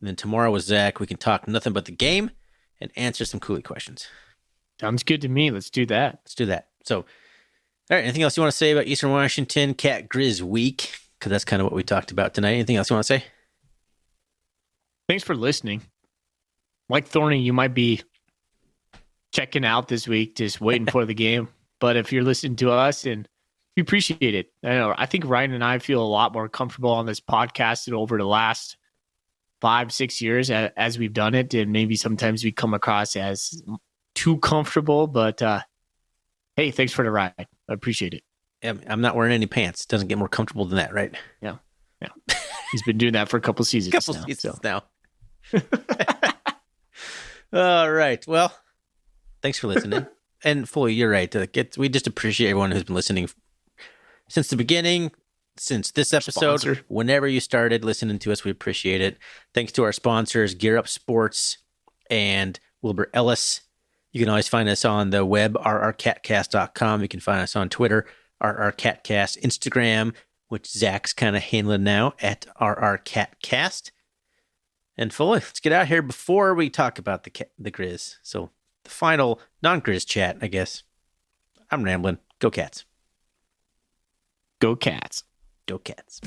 [SPEAKER 2] And then tomorrow with Zach, we can talk nothing but the game and answer some Coolie questions.
[SPEAKER 1] Sounds good to me. Let's do that.
[SPEAKER 2] Let's do that. So, all right, anything else you want to say about Eastern Washington Cat Griz Week? Because that's kind of what we talked about tonight. Anything else you want to say?
[SPEAKER 1] Thanks for listening. Like Thorny, you might be checking out this week, just waiting for the game. But if you're listening to us, and we appreciate it. I think Ryan and I feel a lot more comfortable on this podcast than over the last 5-6 years as we've done it. And maybe sometimes we come across as too comfortable, but hey, thanks for the ride. I appreciate it.
[SPEAKER 2] Yeah, I'm not wearing any pants. It doesn't get more comfortable than that, right?
[SPEAKER 1] Yeah. He's been doing that for a couple seasons
[SPEAKER 2] now. All right. Well, thanks for listening. And fully, you're right. We just appreciate everyone who's been listening since the beginning, since this episode.
[SPEAKER 1] Sponsor.
[SPEAKER 2] Whenever you started listening to us, we appreciate it. Thanks to our sponsors, Gear Up Sports and Wilbur Ellis. You can always find us on the web, rrcatcast.com. You can find us on Twitter, rrcatcast, Instagram, which Zach's kind of handling now, at rrcatcast. And fully, let's get out here before we talk about the Griz. So the final non-Griz chat, I guess. I'm rambling. Go Cats.
[SPEAKER 1] Go Cats.
[SPEAKER 2] Go Cats.